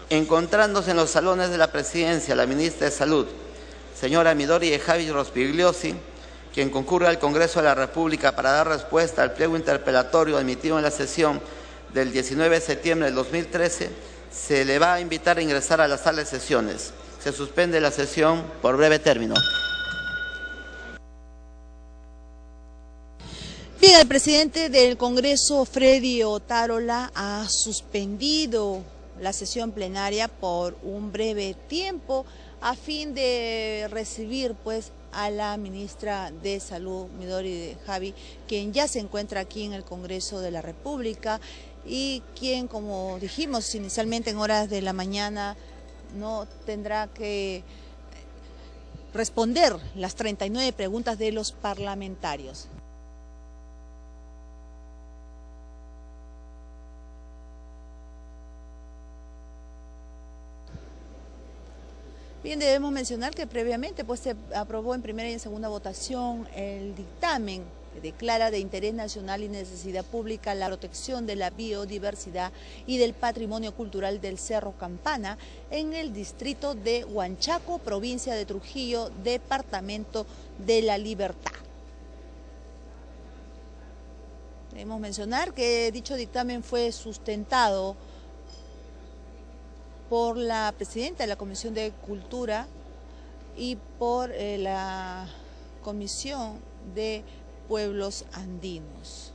encontrándose en los salones de la Presidencia la ministra de Salud, señora Midori de Javi Rospigliosi, quien concurre al Congreso de la República para dar respuesta al pliego interpelatorio emitido en la sesión del 19 de septiembre del 2013, se le va a invitar a ingresar a la sala de sesiones. Se suspende la sesión por breve término. Bien, el presidente del Congreso, Freddy Otárola, ha suspendido la sesión plenaria por un breve tiempo a fin de recibir a la ministra de Salud, Midori de Javi, quien ya se encuentra aquí en el Congreso de la República y quien, como dijimos inicialmente en horas de la mañana, no tendrá que responder las 39 preguntas de los parlamentarios. Bien, debemos mencionar que previamente se aprobó en primera y en segunda votación el dictamen que declara de interés nacional y necesidad pública la protección de la biodiversidad y del patrimonio cultural del Cerro Campana en el distrito de Huanchaco, provincia de Trujillo, departamento de La Libertad. Debemos mencionar que dicho dictamen fue sustentado por la presidenta de la Comisión de Cultura y por la Comisión de Pueblos Andinos.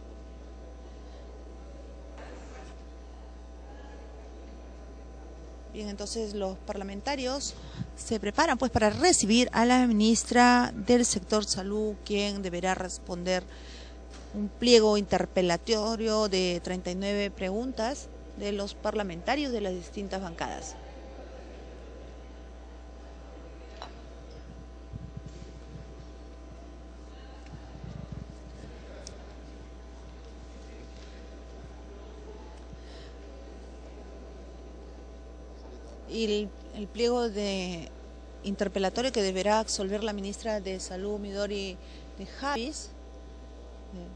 Bien, entonces los parlamentarios se preparan para recibir a la ministra del sector salud, quien deberá responder un pliego interpelatorio de 39 preguntas de los parlamentarios de las distintas bancadas. Y el pliego de interpelatorio que deberá absolver la ministra de Salud, Midori de Javi,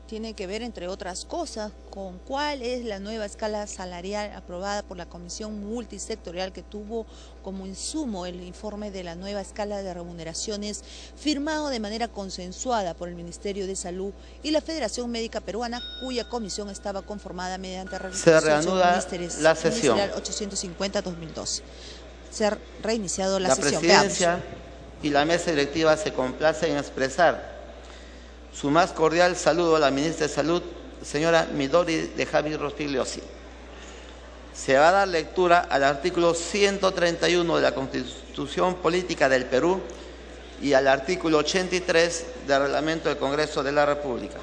tiene que ver, entre otras cosas, con cuál es la nueva escala salarial aprobada por la Comisión Multisectorial que tuvo como insumo el informe de la nueva escala de remuneraciones firmado de manera consensuada por el Ministerio de Salud y la Federación Médica Peruana, cuya comisión estaba conformada mediante Se reanuda la sesión. 850-2012. Se ha reiniciado la sesión. La Presidencia y la Mesa Directiva se complacen en expresar su más cordial saludo a la ministra de Salud, señora Midori de Javi Rospigliosi. Se va a dar lectura al artículo 131 de la Constitución Política del Perú y al artículo 83 del Reglamento del Congreso de la República.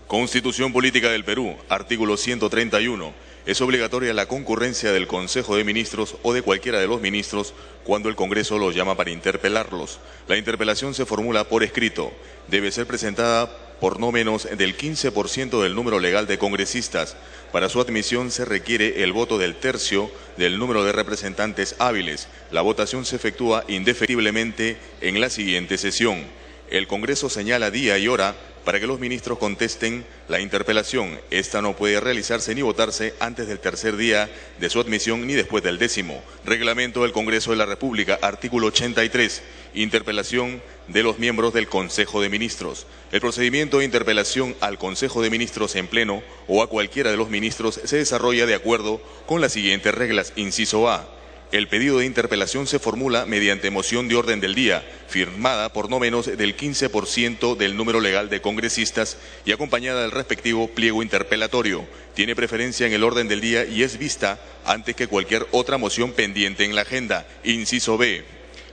Constitución Política del Perú, artículo 131. Es obligatoria la concurrencia del Consejo de Ministros o de cualquiera de los ministros cuando el Congreso los llama para interpelarlos. La interpelación se formula por escrito. Debe ser presentada por no menos del 15% del número legal de congresistas. Para su admisión se requiere el voto del tercio del número de representantes hábiles. La votación se efectúa indefectiblemente en la siguiente sesión. El Congreso señala día y hora para que los ministros contesten la interpelación. Esta no puede realizarse ni votarse antes del tercer día de su admisión ni después del 10º. Reglamento del Congreso de la República, artículo 83. Interpelación de los miembros del Consejo de Ministros. El procedimiento de interpelación al Consejo de Ministros en pleno o a cualquiera de los ministros se desarrolla de acuerdo con las siguientes reglas. Inciso A. El pedido de interpelación se formula mediante moción de orden del día, firmada por no menos del 15% del número legal de congresistas y acompañada del respectivo pliego interpelatorio. Tiene preferencia en el orden del día y es vista antes que cualquier otra moción pendiente en la agenda. Inciso B.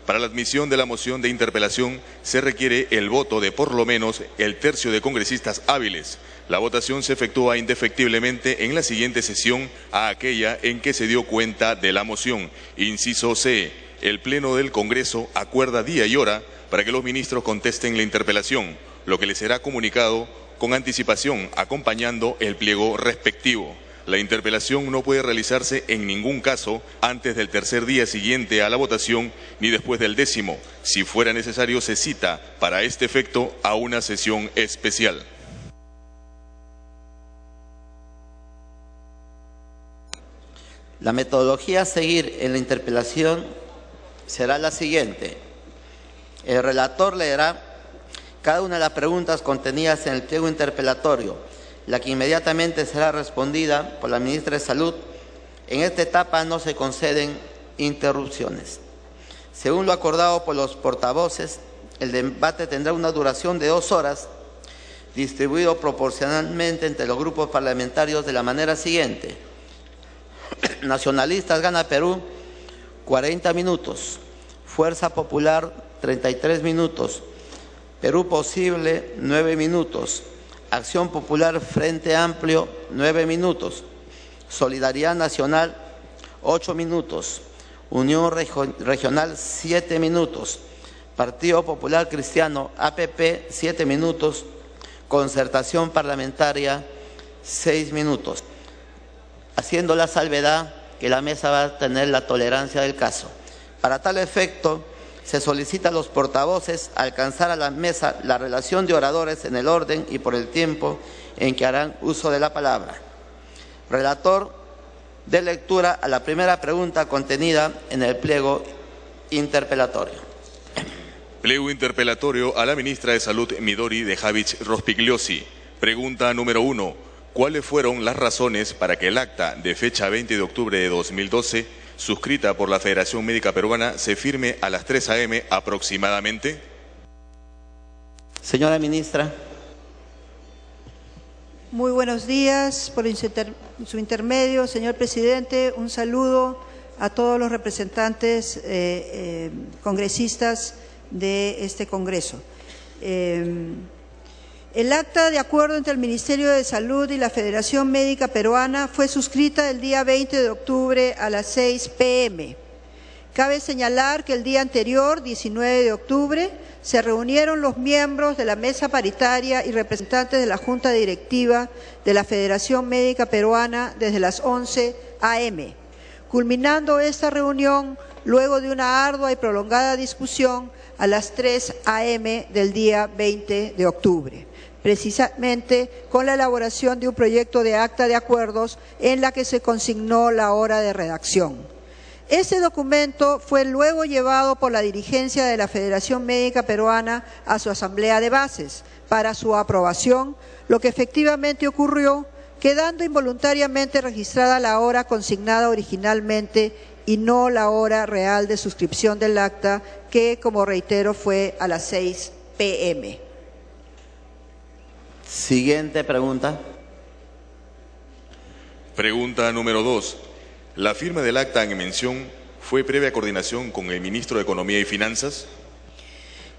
Para la admisión de la moción de interpelación se requiere el voto de por lo menos el tercio de congresistas hábiles. La votación se efectúa indefectiblemente en la siguiente sesión a aquella en que se dio cuenta de la moción. Inciso C. El Pleno del Congreso acuerda día y hora para que los ministros contesten la interpelación, lo que les será comunicado con anticipación acompañando el pliego respectivo. La interpelación no puede realizarse en ningún caso antes del tercer día siguiente a la votación ni después del 10º. Si fuera necesario, se cita para este efecto a una sesión especial. La metodología a seguir en la interpelación será la siguiente. El relator leerá cada una de las preguntas contenidas en el pliego interpelatorio, la que inmediatamente será respondida por la ministra de Salud. En esta etapa no se conceden interrupciones. Según lo acordado por los portavoces, el debate tendrá una duración de 2 horas, distribuido proporcionalmente entre los grupos parlamentarios de la manera siguiente. Nacionalistas Gana Perú, 40 minutos. Fuerza Popular, 33 minutos. Perú Posible, 9 minutos. Acción Popular Frente Amplio, 9 minutos. Solidaridad Nacional, 8 minutos. Unión Regional, 7 minutos. Partido Popular Cristiano, APP, 7 minutos. Concertación Parlamentaria, 6 minutos. Haciendo la salvedad que la mesa va a tener la tolerancia del caso. Para tal efecto, se solicita a los portavoces alcanzar a la mesa la relación de oradores en el orden y por el tiempo en que harán uso de la palabra. Relator, dé lectura a la primera pregunta contenida en el pliego interpelatorio. Pliego interpelatorio a la ministra de Salud, Midori de Javich Rospigliosi. Pregunta número 1. ¿Cuáles fueron las razones para que el acta de fecha 20 de octubre de 2012, suscrita por la Federación Médica Peruana, se firme a las 3 a.m. aproximadamente? Señora ministra. Muy buenos días. Por su intermedio, señor presidente, un saludo a todos los representantes congresistas de este Congreso. El acta de acuerdo entre el Ministerio de Salud y la Federación Médica Peruana fue suscrita el día 20 de octubre a las 6 p.m. Cabe señalar que el día anterior, 19 de octubre, se reunieron los miembros de la mesa paritaria y representantes de la Junta Directiva de la Federación Médica Peruana desde las 11 a.m., culminando esta reunión luego de una ardua y prolongada discusión a las 3 a.m. del día 20 de octubre. Precisamente con la elaboración de un proyecto de acta de acuerdos en la que se consignó la hora de redacción. Este documento fue luego llevado por la dirigencia de la Federación Médica Peruana a su asamblea de bases para su aprobación, lo que efectivamente ocurrió, quedando involuntariamente registrada la hora consignada originalmente y no la hora real de suscripción del acta, que, como reitero, fue a las 6 p.m. Siguiente pregunta. Pregunta número 2. ¿La firma del acta en mención fue previa coordinación con el ministro de Economía y Finanzas?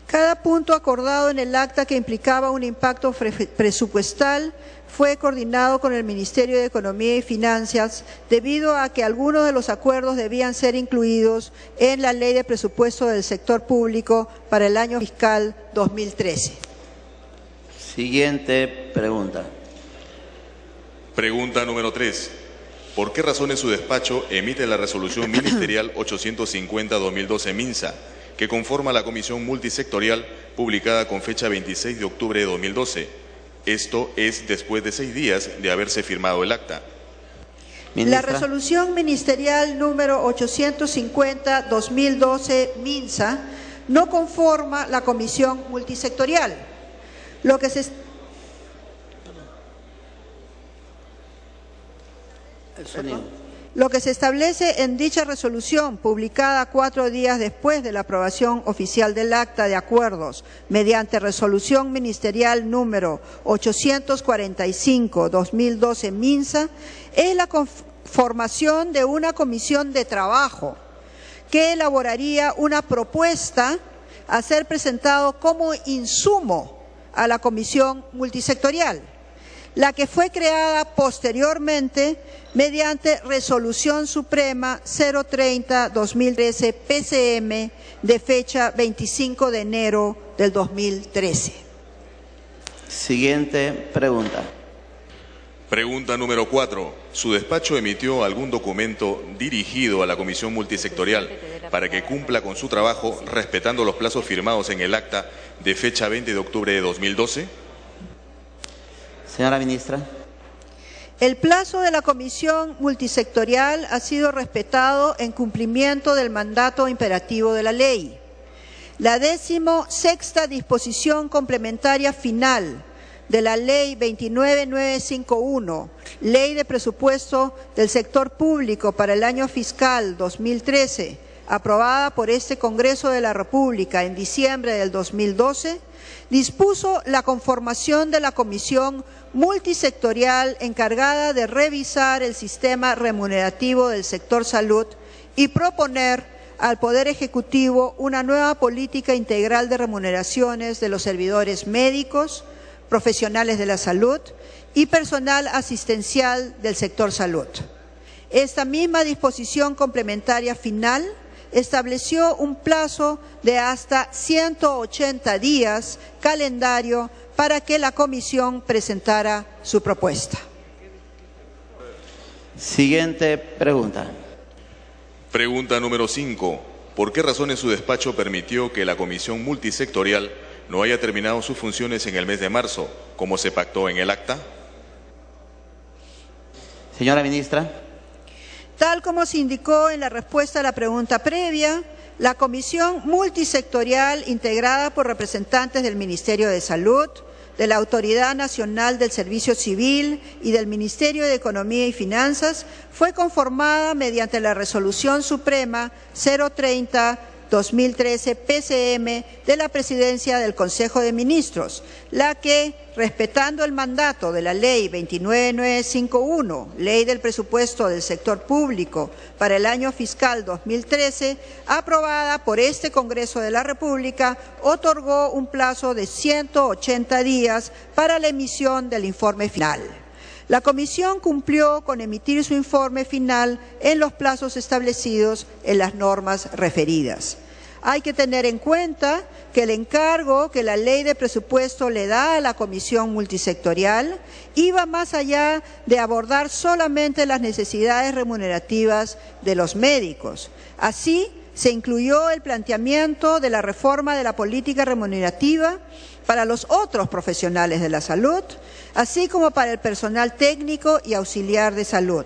Cada punto acordado en el acta que implicaba un impacto presupuestal fue coordinado con el Ministerio de Economía y Finanzas debido a que algunos de los acuerdos debían ser incluidos en la Ley de Presupuesto del Sector Público para el año fiscal 2013. Siguiente pregunta. Pregunta número 3. ¿Por qué razones su despacho emite la resolución ministerial 850-2012 MINSA, que conforma la comisión multisectorial publicada con fecha 26 de octubre de 2012? Esto es después de 6 días de haberse firmado el acta. La resolución ministerial número 850-2012 MINSA no conforma la comisión multisectorial. Lo que se establece en dicha resolución, publicada 4 días después de la aprobación oficial del acta de acuerdos, mediante resolución ministerial número 845-2012 MINSA, es la conformación de una comisión de trabajo que elaboraría una propuesta a ser presentado como insumo a la comisión multisectorial, la que fue creada posteriormente mediante Resolución Suprema 030-2013 PCM de fecha 25 de enero del 2013. Siguiente pregunta. Pregunta número 4. ¿Su despacho emitió algún documento dirigido a la comisión multisectorial para que cumpla con su trabajo respetando los plazos firmados en el acta de fecha 20 de octubre de 2012? Señora ministra. El plazo de la comisión multisectorial ha sido respetado en cumplimiento del mandato imperativo de la ley. La 16ª disposición complementaria final de la Ley 29951, Ley de Presupuesto del Sector Público para el año fiscal 2013, aprobada por este Congreso de la República en diciembre del 2012, dispuso la conformación de la Comisión multisectorial encargada de revisar el sistema remunerativo del sector salud y proponer al Poder Ejecutivo una nueva política integral de remuneraciones de los servidores médicos, profesionales de la salud y personal asistencial del sector salud. Esta misma disposición complementaria final estableció un plazo de hasta 180 días calendario para que la comisión presentara su propuesta. Siguiente pregunta. Pregunta número 5. ¿Por qué razones su despacho permitió que la comisión multisectorial no haya terminado sus funciones en el mes de marzo, como se pactó en el acta? Señora ministra. Tal como se indicó en la respuesta a la pregunta previa, la comisión multisectorial integrada por representantes del Ministerio de Salud, de la Autoridad Nacional del Servicio Civil y del Ministerio de Economía y Finanzas fue conformada mediante la Resolución Suprema 030/2013 PCM de la Presidencia del Consejo de Ministros, la que, respetando el mandato de la Ley 29951, Ley del Presupuesto del Sector Público para el año fiscal 2013, aprobada por este Congreso de la República, otorgó un plazo de 180 días para la emisión del informe final. La comisión cumplió con emitir su informe final en los plazos establecidos en las normas referidas. Hay que tener en cuenta que el encargo que la Ley de Presupuesto le da a la Comisión Multisectorial iba más allá de abordar solamente las necesidades remunerativas de los médicos. Así, se incluyó el planteamiento de la reforma de la política remunerativa para los otros profesionales de la salud, así como para el personal técnico y auxiliar de salud.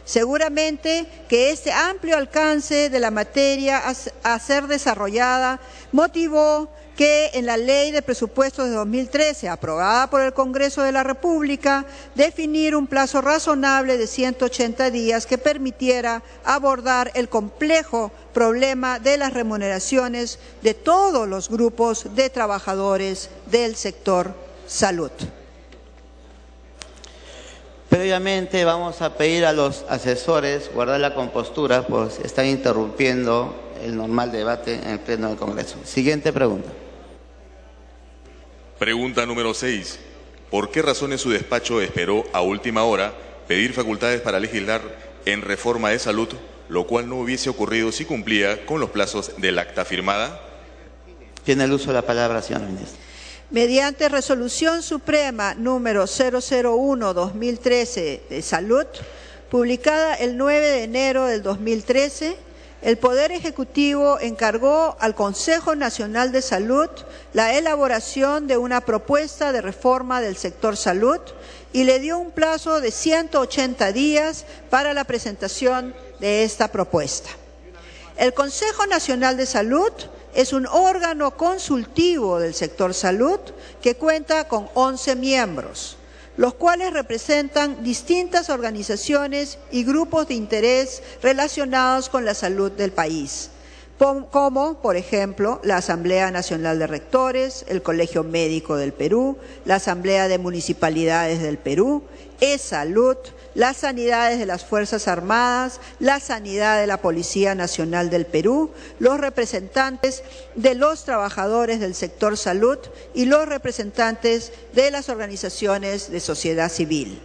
Seguramente que este amplio alcance de la materia a ser desarrollada motivó que en la Ley de Presupuestos de 2013, aprobada por el Congreso de la República, definir un plazo razonable de 180 días que permitiera abordar el complejo problema de las remuneraciones de todos los grupos de trabajadores del sector salud. Previamente vamos a pedir a los asesores guardar la compostura, pues están interrumpiendo el normal debate en el Pleno del Congreso. Siguiente pregunta. Pregunta número 6. ¿Por qué razones su despacho esperó a última hora pedir facultades para legislar en reforma de salud, lo cual no hubiese ocurrido si cumplía con los plazos del acta firmada? Tiene el uso de la palabra, señora ministra. Mediante Resolución Suprema número 001/2013 de Salud, publicada el 9 de enero del 2013, el Poder Ejecutivo encargó al Consejo Nacional de Salud la elaboración de una propuesta de reforma del sector salud y le dio un plazo de 180 días para la presentación de esta propuesta. El Consejo Nacional de Salud es un órgano consultivo del sector salud que cuenta con 11 miembros, los cuales representan distintas organizaciones y grupos de interés relacionados con la salud del país, como, por ejemplo, la Asamblea Nacional de Rectores, el Colegio Médico del Perú, la Asamblea de Municipalidades del Perú, E-Salud, las sanidades de las Fuerzas Armadas, la sanidad de la Policía Nacional del Perú, los representantes de los trabajadores del sector salud y los representantes de las organizaciones de sociedad civil.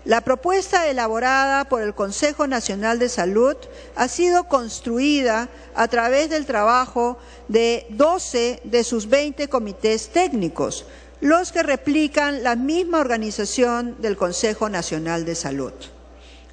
La propuesta elaborada por el Consejo Nacional de Salud ha sido construida a través del trabajo de 12 de sus 20 comités técnicos, los que replican la misma organización del Consejo Nacional de Salud.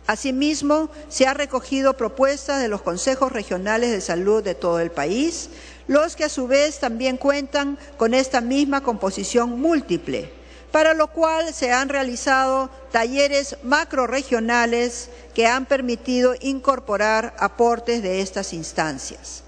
Asimismo, se han recogido propuestas de los consejos regionales de salud de todo el país, los que a su vez también cuentan con esta misma composición múltiple, para lo cual se han realizado talleres macrorregionales que han permitido incorporar aportes de estas instancias.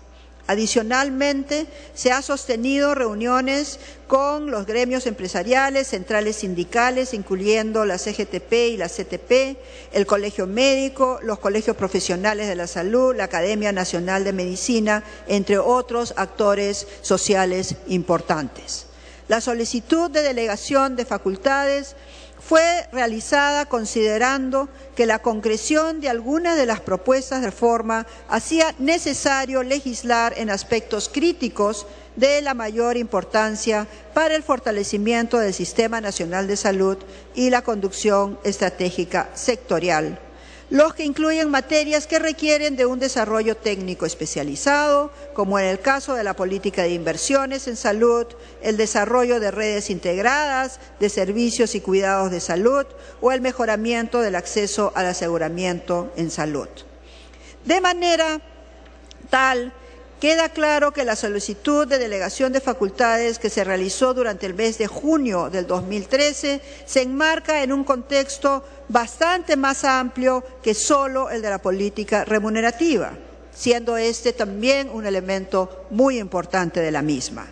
Adicionalmente, se ha sostenido reuniones con los gremios empresariales, centrales sindicales, incluyendo la CGTP y la CTP, el Colegio Médico, los colegios profesionales de la salud, la Academia Nacional de Medicina, entre otros actores sociales importantes. La solicitud de delegación de facultades fue realizada considerando que la concreción de algunas de las propuestas de reforma hacía necesario legislar en aspectos críticos de la mayor importancia para el fortalecimiento del Sistema Nacional de Salud y la conducción estratégica sectorial, los que incluyen materias que requieren de un desarrollo técnico especializado, como en el caso de la política de inversiones en salud, el desarrollo de redes integradas de servicios y cuidados de salud o el mejoramiento del acceso al aseguramiento en salud. De manera tal, queda claro que la solicitud de delegación de facultades que se realizó durante el mes de junio del 2013 se enmarca en un contexto bastante más amplio que solo el de la política remunerativa, siendo este también un elemento muy importante de la misma.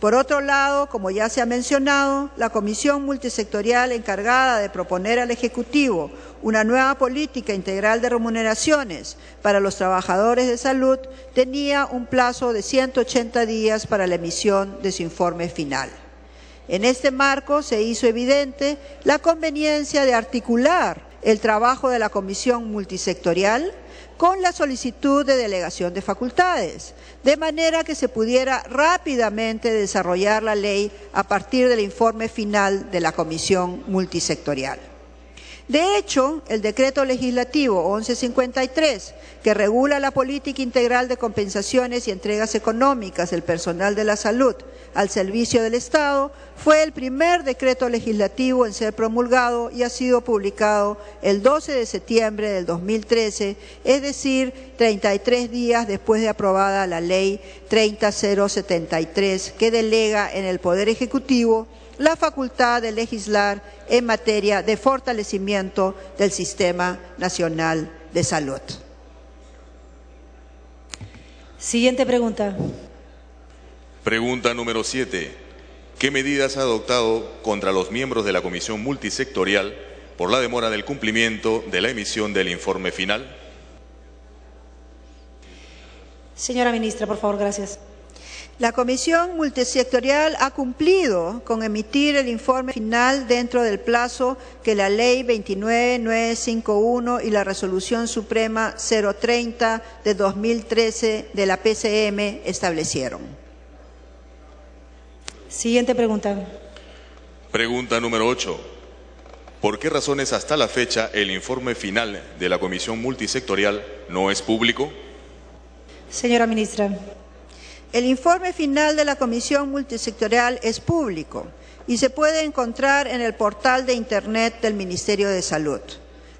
Por otro lado, como ya se ha mencionado, la Comisión Multisectorial encargada de proponer al Ejecutivo una nueva política integral de remuneraciones para los trabajadores de salud tenía un plazo de 180 días para la emisión de su informe final. En este marco se hizo evidente la conveniencia de articular el trabajo de la Comisión Multisectorial con la solicitud de delegación de facultades, de manera que se pudiera rápidamente desarrollar la ley a partir del informe final de la Comisión Multisectorial. De hecho, el Decreto Legislativo 1153, que regula la política integral de compensaciones y entregas económicas del personal de la salud al servicio del Estado, fue el primer decreto legislativo en ser promulgado y ha sido publicado el 12 de septiembre del 2013, es decir, 33 días después de aprobada la Ley 30073, que delega en el Poder Ejecutivo la facultad de legislar en materia de fortalecimiento del Sistema Nacional de Salud. Siguiente pregunta. Pregunta número 7. ¿Qué medidas ha adoptado contra los miembros de la Comisión Multisectorial por la demora del cumplimiento de la emisión del informe final? Señora ministra, por favor, gracias. La Comisión Multisectorial ha cumplido con emitir el informe final dentro del plazo que la Ley 29951 y la Resolución Suprema 030 de 2013 de la PCM establecieron. Siguiente pregunta. Pregunta número 8. ¿Por qué razones hasta la fecha el informe final de la Comisión Multisectorial no es público? Señora ministra. El informe final de la Comisión Multisectorial es público y se puede encontrar en el portal de Internet del Ministerio de Salud.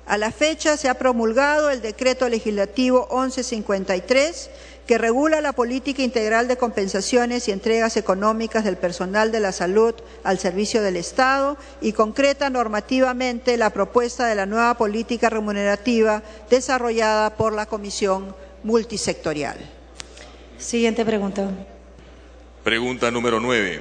A la fecha se ha promulgado el Decreto Legislativo 1153, que regula la política integral de compensaciones y entregas económicas del personal de la salud al servicio del Estado y concreta normativamente la propuesta de la nueva política remunerativa desarrollada por la Comisión Multisectorial. Siguiente pregunta. Pregunta número 9.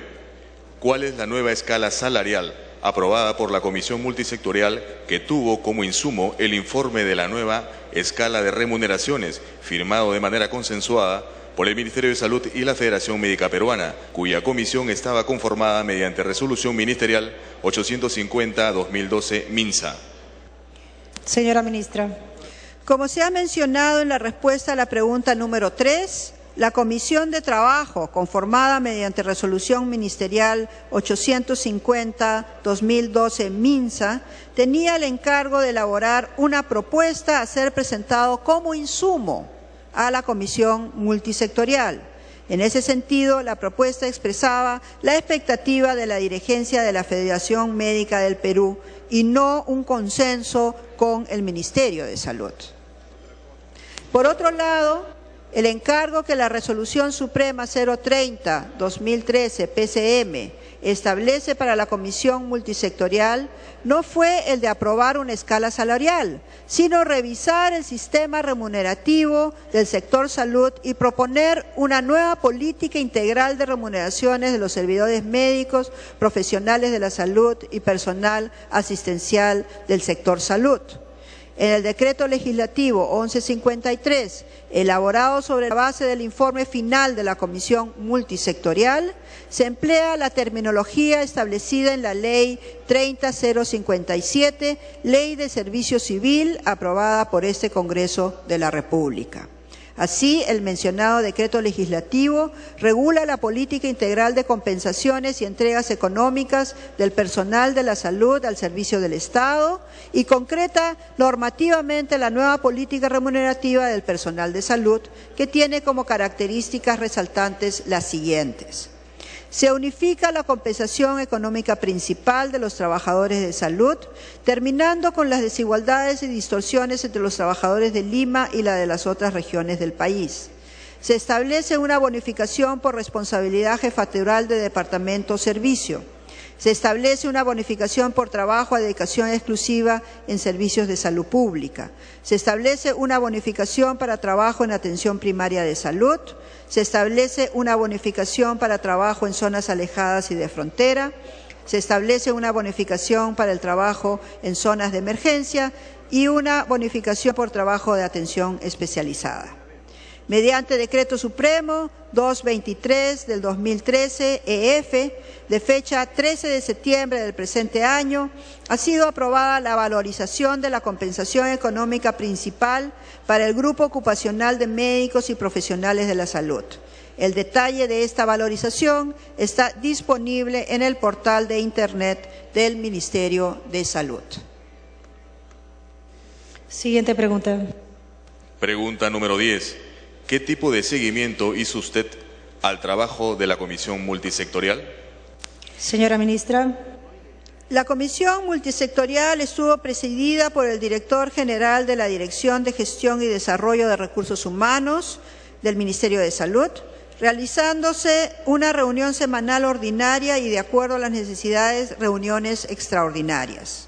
¿Cuál es la nueva escala salarial aprobada por la Comisión Multisectorial que tuvo como insumo el informe de la nueva escala de remuneraciones firmado de manera consensuada por el Ministerio de Salud y la Federación Médica Peruana, cuya comisión estaba conformada mediante resolución ministerial 850-2012 MINSA? Señora ministra. Como se ha mencionado en la respuesta a la pregunta número 3, la Comisión de Trabajo, conformada mediante resolución ministerial 850-2012 MINSA, tenía el encargo de elaborar una propuesta a ser presentado como insumo a la Comisión Multisectorial. En ese sentido, la propuesta expresaba la expectativa de la dirigencia de la Federación Médica del Perú y no un consenso con el Ministerio de Salud. Por otro lado, el encargo que la Resolución Suprema 030-2013 PCM establece para la Comisión Multisectorial no fue el de aprobar una escala salarial, sino revisar el sistema remunerativo del sector salud y proponer una nueva política integral de remuneraciones de los servidores médicos, profesionales de la salud y personal asistencial del sector salud. En el decreto legislativo 1153, elaborado sobre la base del informe final de la Comisión Multisectorial, se emplea la terminología establecida en la Ley 30057, Ley de Servicio Civil, aprobada por este Congreso de la República. Así, el mencionado decreto legislativo regula la política integral de compensaciones y entregas económicas del personal de la salud al servicio del Estado y concreta normativamente la nueva política remunerativa del personal de salud, que tiene como características resaltantes las siguientes. Se unifica la compensación económica principal de los trabajadores de salud, terminando con las desigualdades y distorsiones entre los trabajadores de Lima y la de las otras regiones del país. Se establece una bonificación por responsabilidad jefatura de departamento o servicio. Se establece una bonificación por trabajo a dedicación exclusiva en servicios de salud pública. Se establece una bonificación para trabajo en atención primaria de salud. Se establece una bonificación para trabajo en zonas alejadas y de frontera. Se establece una bonificación para el trabajo en zonas de emergencia y una bonificación por trabajo de atención especializada. Mediante Decreto Supremo 223 del 2013, EF, de fecha 13 de septiembre del presente año, ha sido aprobada la valorización de la compensación económica principal para el grupo ocupacional de médicos y profesionales de la salud. El detalle de esta valorización está disponible en el portal de Internet del Ministerio de Salud. Siguiente pregunta. Pregunta número 10. ¿Qué tipo de seguimiento hizo usted al trabajo de la Comisión Multisectorial? Señora Ministra. La Comisión Multisectorial estuvo presidida por el Director General de la Dirección de Gestión y Desarrollo de Recursos Humanos del Ministerio de Salud, realizándose una reunión semanal ordinaria y, de acuerdo a las necesidades, reuniones extraordinarias.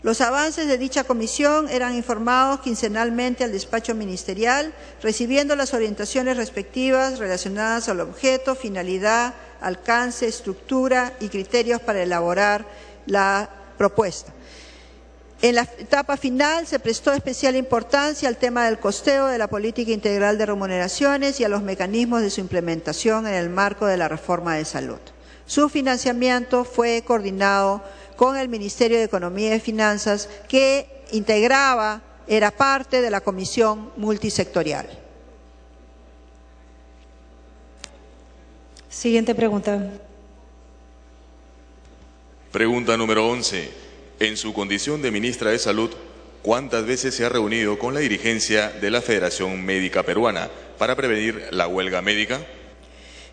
Los avances de dicha comisión eran informados quincenalmente al despacho ministerial, recibiendo las orientaciones respectivas relacionadas al objeto, finalidad, alcance, estructura y criterios para elaborar la propuesta. En la etapa final se prestó especial importancia al tema del costeo de la política integral de remuneraciones y a los mecanismos de su implementación en el marco de la reforma de salud. Su financiamiento fue coordinado con el Ministerio de Economía y Finanzas, que era parte de la Comisión Multisectorial. Siguiente pregunta. Pregunta número 11. En su condición de ministra de Salud, ¿cuántas veces se ha reunido con la dirigencia de la Federación Médica Peruana para prevenir la huelga médica?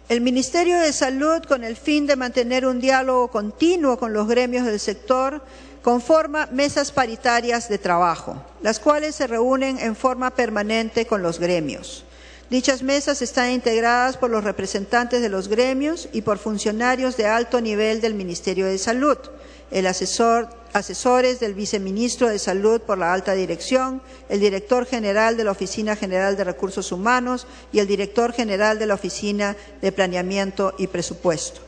El Ministerio de Salud, con el fin de mantener un diálogo continuo con los gremios del sector, conforma mesas paritarias de trabajo, las cuales se reúnen en forma permanente con los gremios. Dichas mesas están integradas por los representantes de los gremios y por funcionarios de alto nivel del Ministerio de Salud, asesores del viceministro de Salud por la alta dirección, el director general de la Oficina General de Recursos Humanos y el director general de la Oficina de Planeamiento y Presupuesto.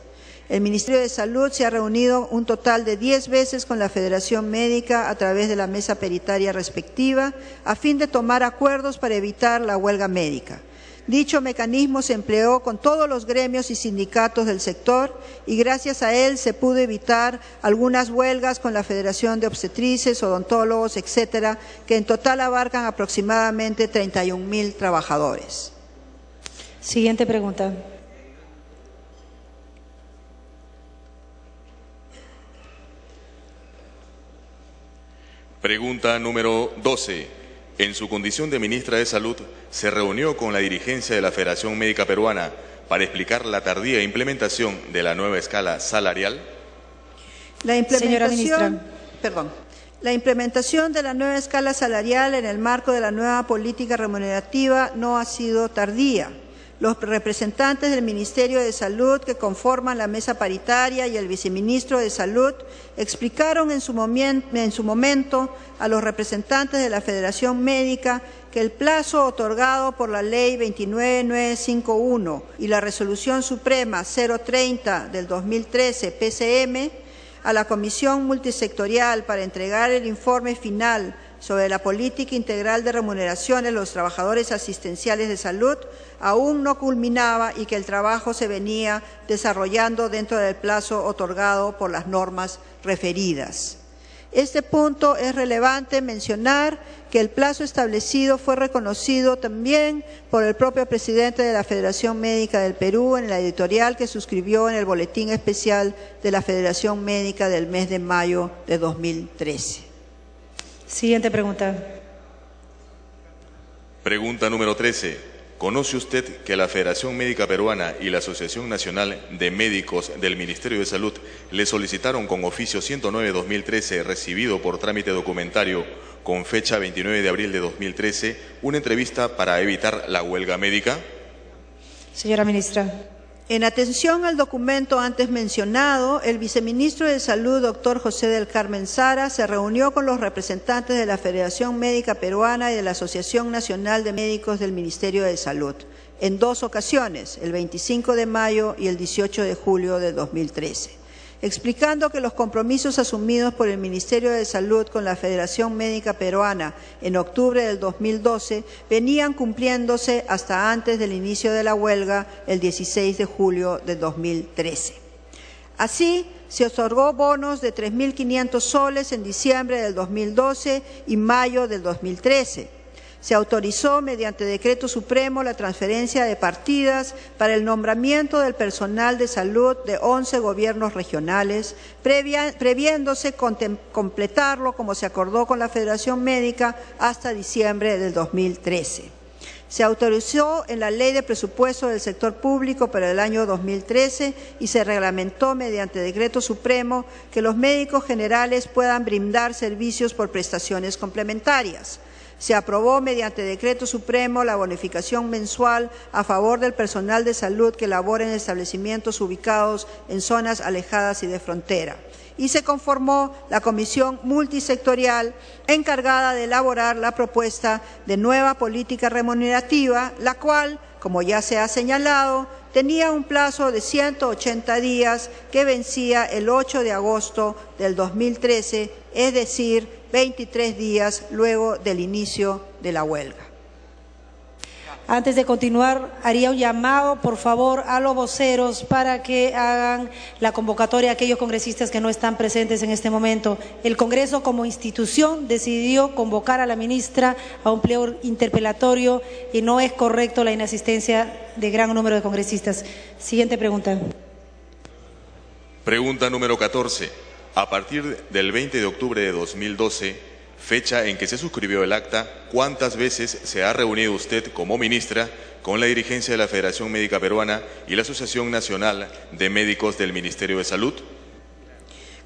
El Ministerio de Salud se ha reunido un total de 10 veces con la Federación Médica a través de la mesa paritaria respectiva, a fin de tomar acuerdos para evitar la huelga médica. Dicho mecanismo se empleó con todos los gremios y sindicatos del sector y gracias a él se pudo evitar algunas huelgas con la Federación de Obstetrices, Odontólogos, etcétera, que en total abarcan aproximadamente 31.000 trabajadores. Siguiente pregunta. Pregunta número 12. En su condición de ministra de Salud, ¿se reunió con la dirigencia de la Federación Médica Peruana para explicar la tardía implementación de la nueva escala salarial? Señora ministra. La implementación de la nueva escala salarial en el marco de la nueva política remunerativa no ha sido tardía. Los representantes del Ministerio de Salud que conforman la mesa paritaria y el viceministro de Salud explicaron en su momento a los representantes de la Federación Médica que el plazo otorgado por la Ley 29951 y la Resolución Suprema 030 del 2013 PCM a la Comisión Multisectorial para entregar el informe final sobre la política integral de remuneraciones de los trabajadores asistenciales de salud aún no culminaba y que el trabajo se venía desarrollando dentro del plazo otorgado por las normas referidas. Este punto es relevante mencionar que el plazo establecido fue reconocido también por el propio presidente de la Federación Médica del Perú en la editorial que suscribió en el Boletín Especial de la Federación Médica del mes de mayo de 2013. Siguiente pregunta. Pregunta número 13. ¿Conoce usted que la Federación Médica Peruana y la Asociación Nacional de Médicos del Ministerio de Salud le solicitaron con oficio 109-2013 recibido por trámite documentario con fecha 29 de abril de 2013 una entrevista para evitar la huelga médica? Señora ministra. En atención al documento antes mencionado, el viceministro de Salud, doctor José del Carmen Sara, se reunió con los representantes de la Federación Médica Peruana y de la Asociación Nacional de Médicos del Ministerio de Salud, en dos ocasiones, el 25 de mayo y el 18 de julio de 2013. Explicando que los compromisos asumidos por el Ministerio de Salud con la Federación Médica Peruana en octubre del 2012 venían cumpliéndose hasta antes del inicio de la huelga el 16 de julio de 2013. Así, se otorgó bonos de 3.500 soles en diciembre del 2012 y mayo del 2013. Se autorizó mediante decreto supremo la transferencia de partidas para el nombramiento del personal de salud de 11 gobiernos regionales, previéndose completarlo como se acordó con la Federación Médica hasta diciembre del 2013. Se autorizó en la Ley de Presupuesto del Sector Público para el año 2013 y se reglamentó mediante decreto supremo que los médicos generales puedan brindar servicios por prestaciones complementarias. Se aprobó mediante decreto supremo la bonificación mensual a favor del personal de salud que labora en establecimientos ubicados en zonas alejadas y de frontera. Y se conformó la comisión multisectorial encargada de elaborar la propuesta de nueva política remunerativa, la cual, como ya se ha señalado, tenía un plazo de 180 días que vencía el 8 de agosto del 2013, es decir, 23 días luego del inicio de la huelga. Antes de continuar, haría un llamado, por favor, a los voceros para que hagan la convocatoria a aquellos congresistas que no están presentes en este momento. El Congreso, como institución, decidió convocar a la ministra a un pliego interpelatorio y no es correcto la inasistencia de gran número de congresistas. Siguiente pregunta. Pregunta número 14. A partir del 20 de octubre de 2012, fecha en que se suscribió el acta, ¿cuántas veces se ha reunido usted como ministra con la dirigencia de la Federación Médica Peruana y la Asociación Nacional de Médicos del Ministerio de Salud?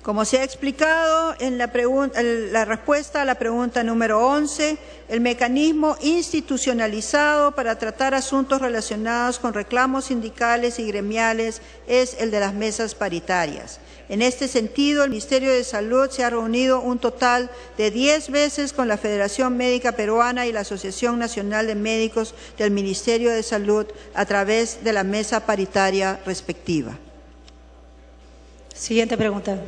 Como se ha explicado en la respuesta a la pregunta número 11, el mecanismo institucionalizado para tratar asuntos relacionados con reclamos sindicales y gremiales es el de las mesas paritarias. En este sentido, el Ministerio de Salud se ha reunido un total de 10 veces con la Federación Médica Peruana y la Asociación Nacional de Médicos del Ministerio de Salud a través de la mesa paritaria respectiva. Siguiente pregunta.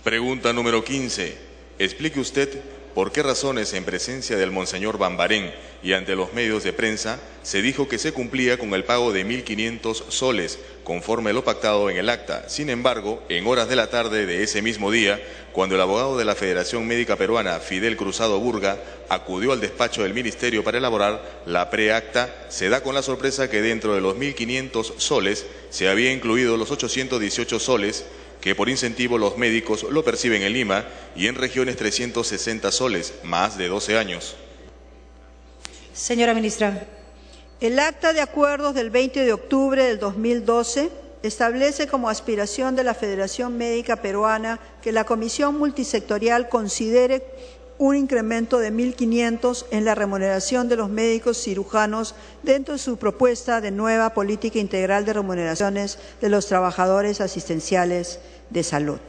Pregunta número 15. Explique usted por qué razones en presencia del monseñor Bambarén y ante los medios de prensa se dijo que se cumplía con el pago de 1.500 soles conforme lo pactado en el acta. Sin embargo, en horas de la tarde de ese mismo día, cuando el abogado de la Federación Médica Peruana, Fidel Cruzado Burga, acudió al despacho del Ministerio para elaborar la preacta, se da con la sorpresa que dentro de los 1.500 soles se había incluido los 818 soles que por incentivo los médicos lo perciben en Lima y en regiones 360 soles, más de 12 años. Señora ministra. El acta de acuerdos del 20 de octubre del 2012 establece como aspiración de la Federación Médica Peruana que la Comisión Multisectorial considere un incremento de 1.500 en la remuneración de los médicos cirujanos dentro de su propuesta de nueva política integral de remuneraciones de los trabajadores asistenciales de salud.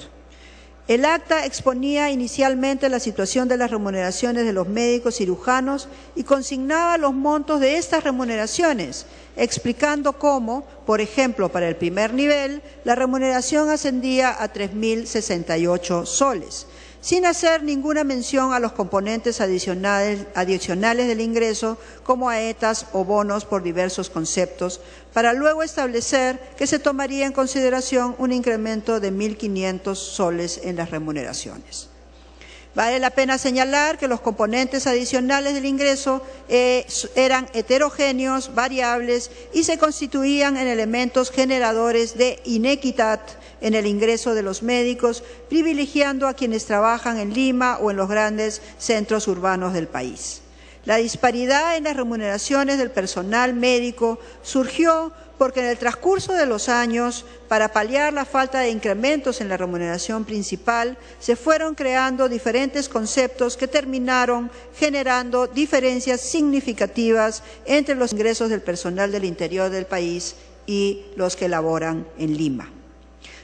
El acta exponía inicialmente la situación de las remuneraciones de los médicos cirujanos y consignaba los montos de estas remuneraciones, explicando cómo, por ejemplo, para el primer nivel, la remuneración ascendía a 3.068 soles, sin hacer ninguna mención a los componentes adicionales del ingreso, como aetas o bonos por diversos conceptos, para luego establecer que se tomaría en consideración un incremento de 1.500 soles en las remuneraciones. Vale la pena señalar que los componentes adicionales del ingreso eran heterogéneos, variables y se constituían en elementos generadores de inequidad en el ingreso de los médicos, privilegiando a quienes trabajan en Lima o en los grandes centros urbanos del país. La disparidad en las remuneraciones del personal médico surgió porque en el transcurso de los años, para paliar la falta de incrementos en la remuneración principal, se fueron creando diferentes conceptos que terminaron generando diferencias significativas entre los ingresos del personal del interior del país y los que laboran en Lima.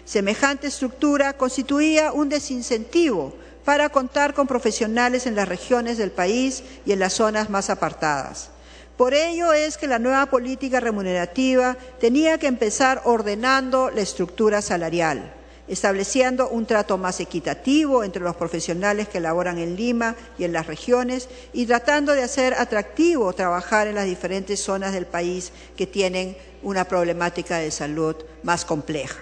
Semejante estructura constituía un desincentivo para contar con profesionales en las regiones del país y en las zonas más apartadas. Por ello es que la nueva política remunerativa tenía que empezar ordenando la estructura salarial, estableciendo un trato más equitativo entre los profesionales que laboran en Lima y en las regiones y tratando de hacer atractivo trabajar en las diferentes zonas del país que tienen una problemática de salud más compleja.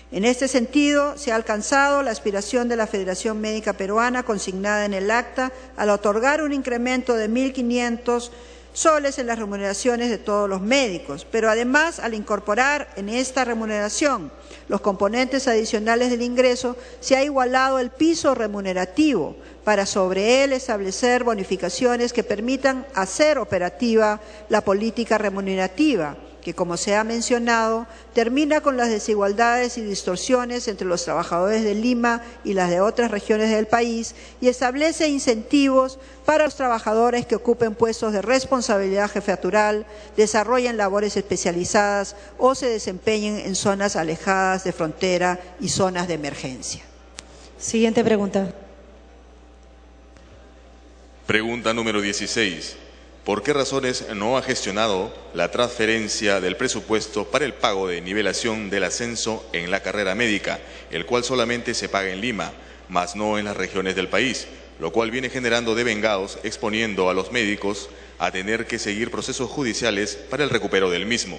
En este sentido, se ha alcanzado la aspiración de la Federación Médica Peruana consignada en el acta al otorgar un incremento de 1.500 soles en las remuneraciones de todos los médicos, pero además al incorporar en esta remuneración los componentes adicionales del ingreso, se ha igualado el piso remunerativo para sobre él establecer bonificaciones que permitan hacer operativa la política remunerativa, que, como se ha mencionado, termina con las desigualdades y distorsiones entre los trabajadores de Lima y las de otras regiones del país y establece incentivos para los trabajadores que ocupen puestos de responsabilidad jefatural, desarrollen labores especializadas o se desempeñen en zonas alejadas de frontera y zonas de emergencia. Siguiente pregunta. Pregunta número 16. ¿Por qué razones no ha gestionado la transferencia del presupuesto para el pago de nivelación del ascenso en la carrera médica, el cual solamente se paga en Lima, más no en las regiones del país, lo cual viene generando devengados exponiendo a los médicos a tener que seguir procesos judiciales para el recupero del mismo?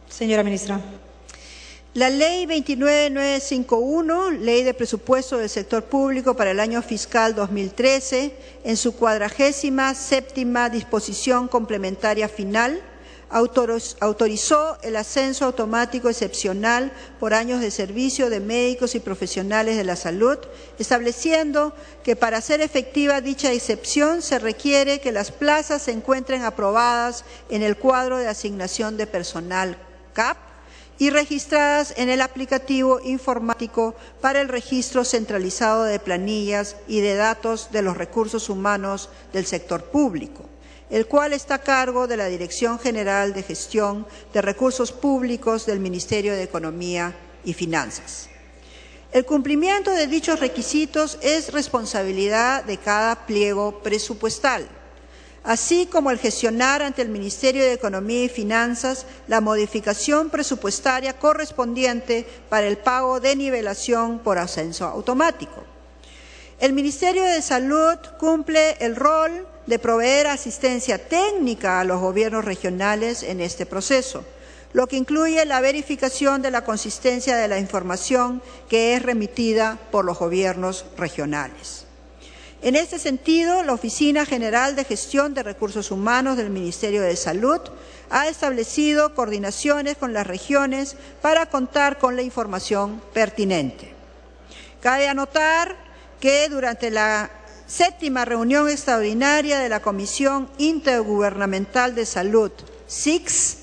Señora ministra. La Ley 29951, Ley de Presupuesto del Sector Público para el año fiscal 2013, en su 47ª disposición complementaria final, autorizó el ascenso automático excepcional por años de servicio de médicos y profesionales de la salud, estableciendo que para hacer efectiva dicha excepción se requiere que las plazas se encuentren aprobadas en el cuadro de asignación de personal CAP, y registradas en el aplicativo informático para el registro centralizado de planillas y de datos de los recursos humanos del sector público, el cual está a cargo de la Dirección General de Gestión de Recursos Públicos del Ministerio de Economía y Finanzas. El cumplimiento de dichos requisitos es responsabilidad de cada pliego presupuestal, así como el gestionar ante el Ministerio de Economía y Finanzas la modificación presupuestaria correspondiente para el pago de nivelación por ascenso automático. El Ministerio de Salud cumple el rol de proveer asistencia técnica a los gobiernos regionales en este proceso, lo que incluye la verificación de la consistencia de la información que es remitida por los gobiernos regionales. En este sentido, la Oficina General de Gestión de Recursos Humanos del Ministerio de Salud ha establecido coordinaciones con las regiones para contar con la información pertinente. Cabe anotar que durante la 7ª reunión extraordinaria de la Comisión Intergubernamental de Salud, SICS,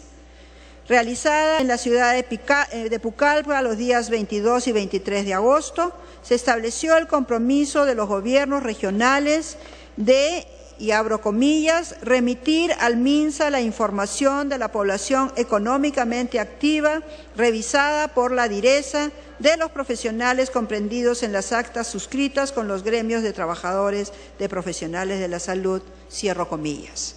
realizada en la ciudad de Pucallpa los días 22 y 23 de agosto, se estableció el compromiso de los gobiernos regionales de, y abro comillas, remitir al MINSA la información de la población económicamente activa revisada por la DIRESA de los profesionales comprendidos en las actas suscritas con los gremios de trabajadores de profesionales de la salud, cierro comillas.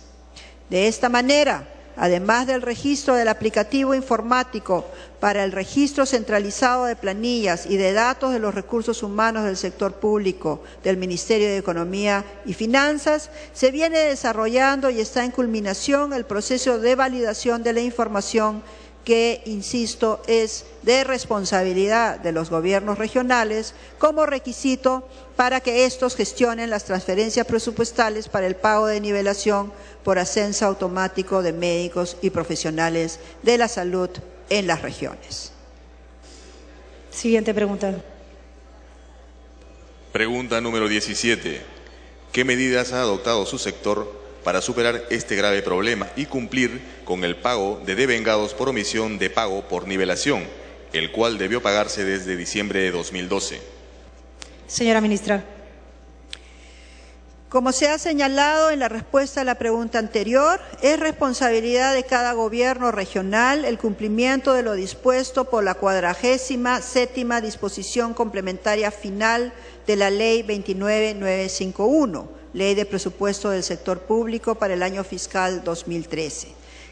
De esta manera, además del registro del aplicativo informático para el registro centralizado de planillas y de datos de los recursos humanos del sector público del Ministerio de Economía y Finanzas, se viene desarrollando y está en culminación el proceso de validación de la información que, insisto, es de responsabilidad de los gobiernos regionales como requisito para que estos gestionen las transferencias presupuestales para el pago de nivelación por ascenso automático de médicos y profesionales de la salud en las regiones. Siguiente pregunta. Pregunta número 17. ¿Qué medidas ha adoptado su sector para superar este grave problema y cumplir con el pago de devengados por omisión de pago por nivelación, el cual debió pagarse desde diciembre de 2012? Señora ministra. Como se ha señalado en la respuesta a la pregunta anterior, es responsabilidad de cada gobierno regional el cumplimiento de lo dispuesto por la 47ª disposición complementaria final de la Ley 29951, Ley de Presupuesto del Sector Público para el año fiscal 2013,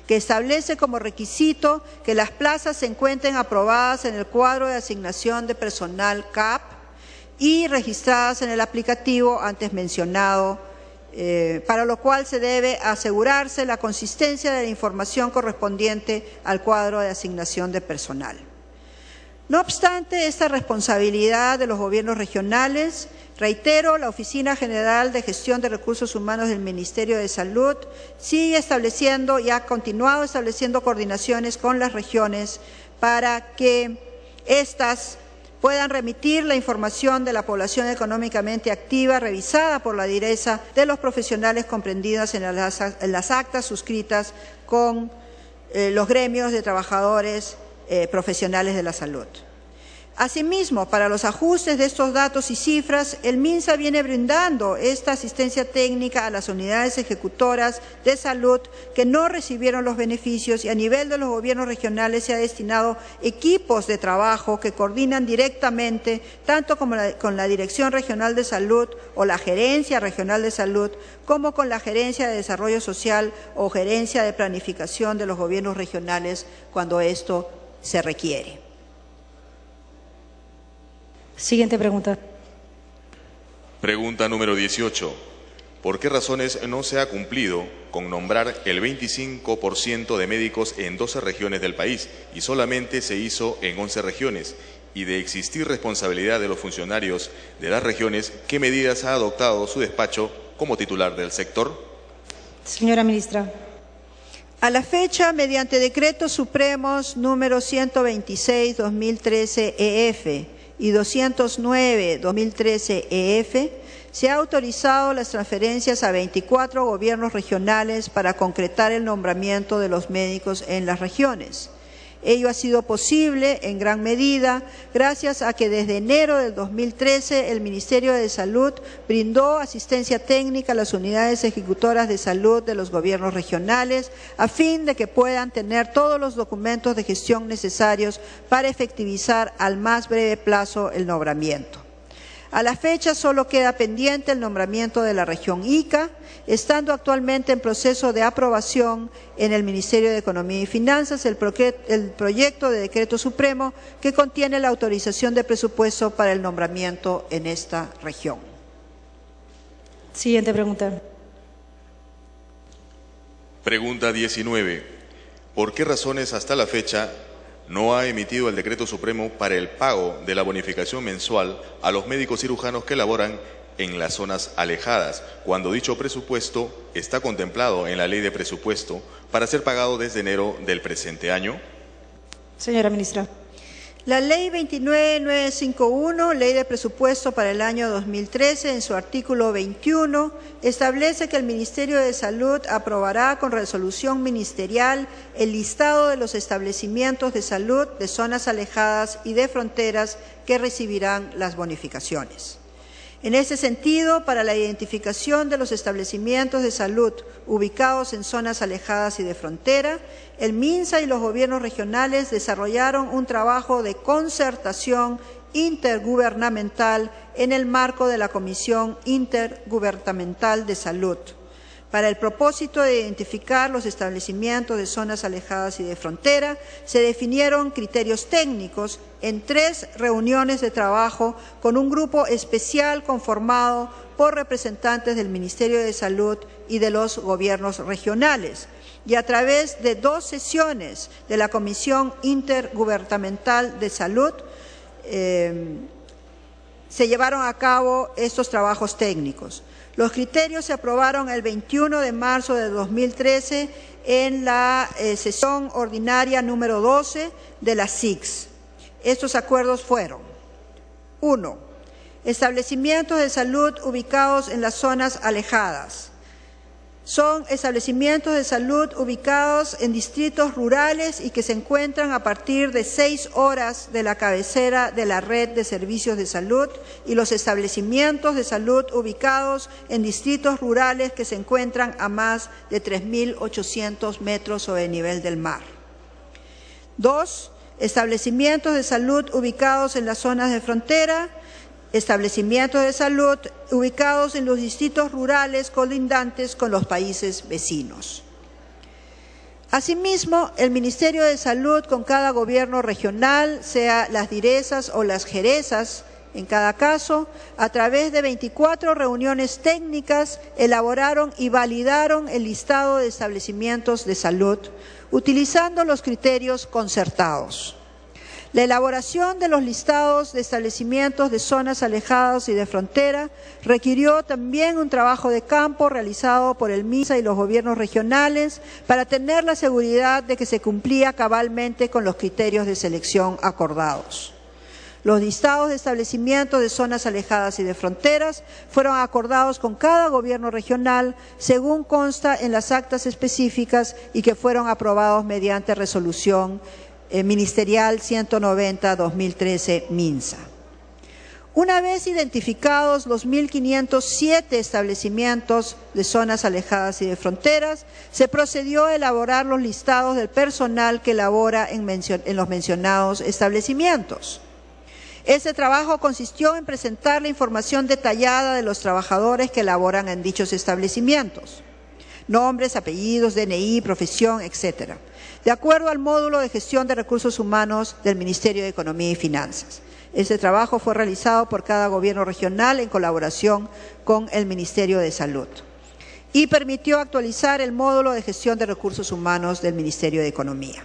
que establece como requisito que las plazas se encuentren aprobadas en el cuadro de asignación de personal CAP y registradas en el aplicativo antes mencionado, para lo cual se debe asegurarse la consistencia de la información correspondiente al cuadro de asignación de personal. No obstante esta responsabilidad de los gobiernos regionales, reitero, la Oficina General de Gestión de Recursos Humanos del Ministerio de Salud sigue estableciendo y ha continuado estableciendo coordinaciones con las regiones para que éstas puedan remitir la información de la población económicamente activa revisada por la DIRESA de los profesionales comprendidas en las actas suscritas con los gremios de trabajadores profesionales de la salud. Asimismo, para los ajustes de estos datos y cifras, el MINSA viene brindando esta asistencia técnica a las unidades ejecutoras de salud que no recibieron los beneficios, y a nivel de los gobiernos regionales se ha destinado equipos de trabajo que coordinan directamente tanto con la Dirección Regional de Salud o la Gerencia Regional de Salud, como con la Gerencia de Desarrollo Social o Gerencia de Planificación de los gobiernos regionales cuando esto se requiere. Siguiente pregunta. Pregunta número 18. ¿Por qué razones no se ha cumplido con nombrar el 25% de médicos en 12 regiones del país y solamente se hizo en 11 regiones? Y de existir responsabilidad de los funcionarios de las regiones, ¿qué medidas ha adoptado su despacho como titular del sector? Señora ministra. A la fecha, mediante decretos supremos número 126/2013 EF y 209/2013 EF, se ha autorizado las transferencias a 24 gobiernos regionales para concretar el nombramiento de los médicos en las regiones. Ello ha sido posible en gran medida gracias a que desde enero del 2013 el Ministerio de Salud brindó asistencia técnica a las unidades ejecutoras de salud de los gobiernos regionales a fin de que puedan tener todos los documentos de gestión necesarios para efectivizar al más breve plazo el nombramiento. A la fecha solo queda pendiente el nombramiento de la región Ica, estando actualmente en proceso de aprobación en el Ministerio de Economía y Finanzas el proyecto de decreto supremo que contiene la autorización de presupuesto para el nombramiento en esta región. Siguiente pregunta. Pregunta 19. ¿Por qué razones hasta la fecha no ha emitido el decreto supremo para el pago de la bonificación mensual a los médicos cirujanos que laboran en las zonas alejadas, cuando dicho presupuesto está contemplado en la Ley de Presupuesto para ser pagado desde enero del presente año? Señora ministra. La Ley 29951, Ley de Presupuesto para el año 2013, en su artículo 21, establece que el Ministerio de Salud aprobará con resolución ministerial el listado de los establecimientos de salud de zonas alejadas y de fronteras que recibirán las bonificaciones. En ese sentido, para la identificación de los establecimientos de salud ubicados en zonas alejadas y de frontera, el MINSA y los gobiernos regionales desarrollaron un trabajo de concertación intergubernamental en el marco de la Comisión Intergubernamental de Salud, para el propósito de identificar los establecimientos de zonas alejadas y de frontera. Se definieron criterios técnicos en 3 reuniones de trabajo con un grupo especial conformado por representantes del Ministerio de Salud y de los gobiernos regionales, y a través de 2 sesiones de la Comisión Intergubernamental de Salud se llevaron a cabo estos trabajos técnicos. Los criterios se aprobaron el 21 de marzo de 2013 en la sesión ordinaria número 12 de la SICS. Estos acuerdos fueron: 1. Establecimientos de salud ubicados en las zonas alejadas. Son establecimientos de salud ubicados en distritos rurales y que se encuentran a partir de 6 horas de la cabecera de la red de servicios de salud, y los establecimientos de salud ubicados en distritos rurales que se encuentran a más de 3.800 metros sobre el nivel del mar. 2. Establecimientos de salud ubicados en las zonas de frontera, establecimientos de salud ubicados en los distritos rurales colindantes con los países vecinos. Asimismo, el Ministerio de Salud, con cada gobierno regional, sea las direzas o las jerezas, en cada caso, a través de 24 reuniones técnicas, elaboraron y validaron el listado de establecimientos de salud, utilizando los criterios concertados. La elaboración de los listados de establecimientos de zonas alejadas y de frontera requirió también un trabajo de campo realizado por el MINSA y los gobiernos regionales para tener la seguridad de que se cumplía cabalmente con los criterios de selección acordados. Los listados de establecimientos de zonas alejadas y de fronteras fueron acordados con cada gobierno regional según consta en las actas específicas y que fueron aprobados mediante resolución ministerial 190-2013 MINSA. Una vez identificados los 1.507 establecimientos de zonas alejadas y de fronteras, se procedió a elaborar los listados del personal que labora en los mencionados establecimientos. Este trabajo consistió en presentar la información detallada de los trabajadores que laboran en dichos establecimientos: nombres, apellidos, DNI, profesión, etcétera, de acuerdo al módulo de gestión de recursos humanos del Ministerio de Economía y Finanzas. Este trabajo fue realizado por cada gobierno regional en colaboración con el Ministerio de Salud y permitió actualizar el módulo de gestión de recursos humanos del Ministerio de Economía.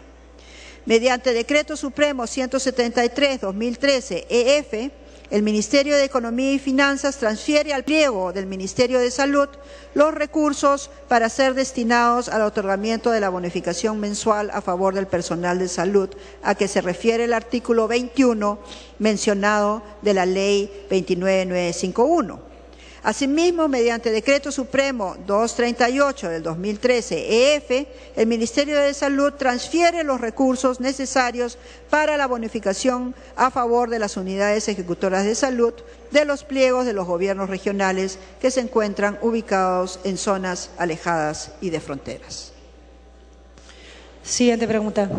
Mediante Decreto Supremo 173/2013 EF, el Ministerio de Economía y Finanzas transfiere al pliego del Ministerio de Salud los recursos para ser destinados al otorgamiento de la bonificación mensual a favor del personal de salud, a que se refiere el artículo 21 mencionado de la Ley 29951. Asimismo, mediante Decreto Supremo 238 del 2013 EF, el Ministerio de Salud transfiere los recursos necesarios para la bonificación a favor de las unidades ejecutoras de salud de los pliegos de los gobiernos regionales que se encuentran ubicados en zonas alejadas y de fronteras. Siguiente pregunta.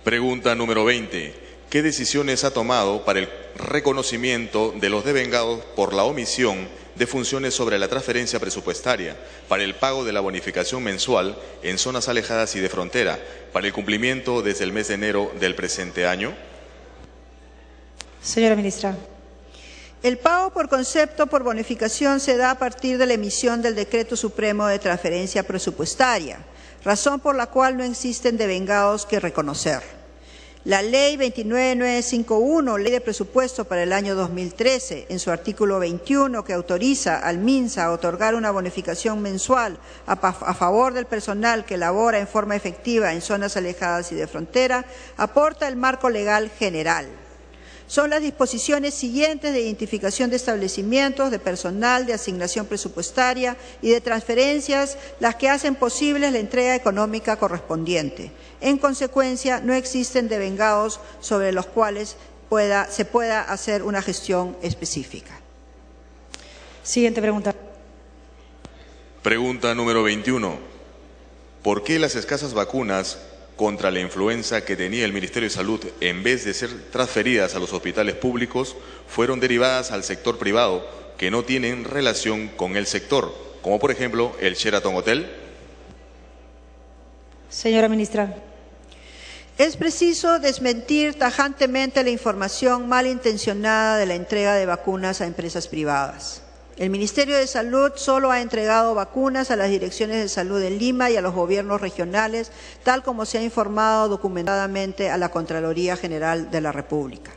Pregunta número 20. ¿Qué decisiones ha tomado para el reconocimiento de los devengados por la omisión de funciones sobre la transferencia presupuestaria para el pago de la bonificación mensual en zonas alejadas y de frontera para el cumplimiento desde el mes de enero del presente año? Señora Ministra. El pago por concepto por bonificación se da a partir de la emisión del Decreto Supremo de Transferencia Presupuestaria, razón por la cual no existen devengados que reconocer. La Ley 29951, Ley de Presupuesto para el año 2013, en su artículo 21, que autoriza al MINSA a otorgar una bonificación mensual a favor del personal que labora en forma efectiva en zonas alejadas y de frontera, aporta el marco legal general. Son las disposiciones siguientes de identificación de establecimientos, de personal, de asignación presupuestaria y de transferencias las que hacen posible la entrega económica correspondiente. En consecuencia, no existen devengados sobre los cuales se pueda hacer una gestión específica. Siguiente pregunta. Pregunta número 21. ¿Por qué las escasas vacunas contra la influenza que tenía el Ministerio de Salud, en vez de ser transferidas a los hospitales públicos, fueron derivadas al sector privado que no tienen relación con el sector, como por ejemplo el Sheraton Hotel? Señora ministra. Es preciso desmentir tajantemente la información malintencionada de la entrega de vacunas a empresas privadas. El Ministerio de Salud solo ha entregado vacunas a las direcciones de salud de Lima y a los gobiernos regionales, tal como se ha informado documentadamente a la Contraloría General de la República.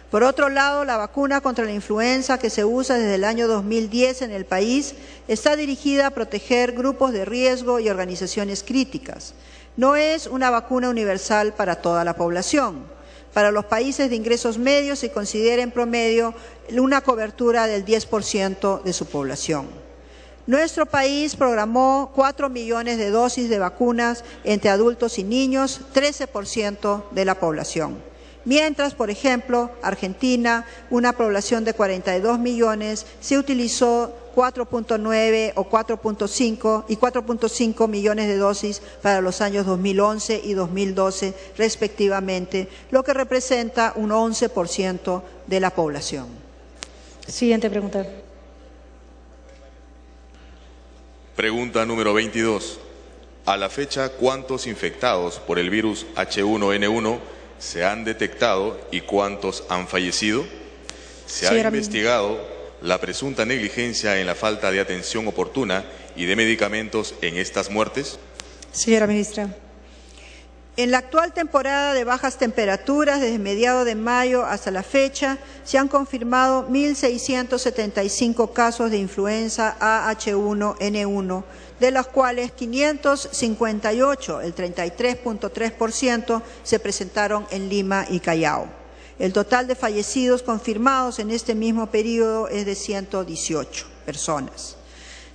Por otro lado, la vacuna contra la influenza que se usa desde el año 2010 en el país está dirigida a proteger grupos de riesgo y organizaciones críticas. No es una vacuna universal para toda la población. Para los países de ingresos medios se considera en promedio una cobertura del 10% de su población. Nuestro país programó 4 millones de dosis de vacunas entre adultos y niños, 13% de la población. Mientras, por ejemplo, Argentina, una población de 42 millones, se utilizó 4.9 o 4.5 y 4.5 millones de dosis para los años 2011 y 2012 respectivamente, lo que representa un 11% de la población. Siguiente pregunta. Pregunta número 22. A la fecha, ¿cuántos infectados por el virus H1N1 se han detectado y cuántos han fallecido? ¿Se ha investigado la presunta negligencia en la falta de atención oportuna y de medicamentos en estas muertes? Señora ministra. En la actual temporada de bajas temperaturas, desde mediados de mayo hasta la fecha, se han confirmado 1.675 casos de influenza H1N1, de los cuales 558, el 33.3%, se presentaron en Lima y Callao. El total de fallecidos confirmados en este mismo periodo es de 118 personas.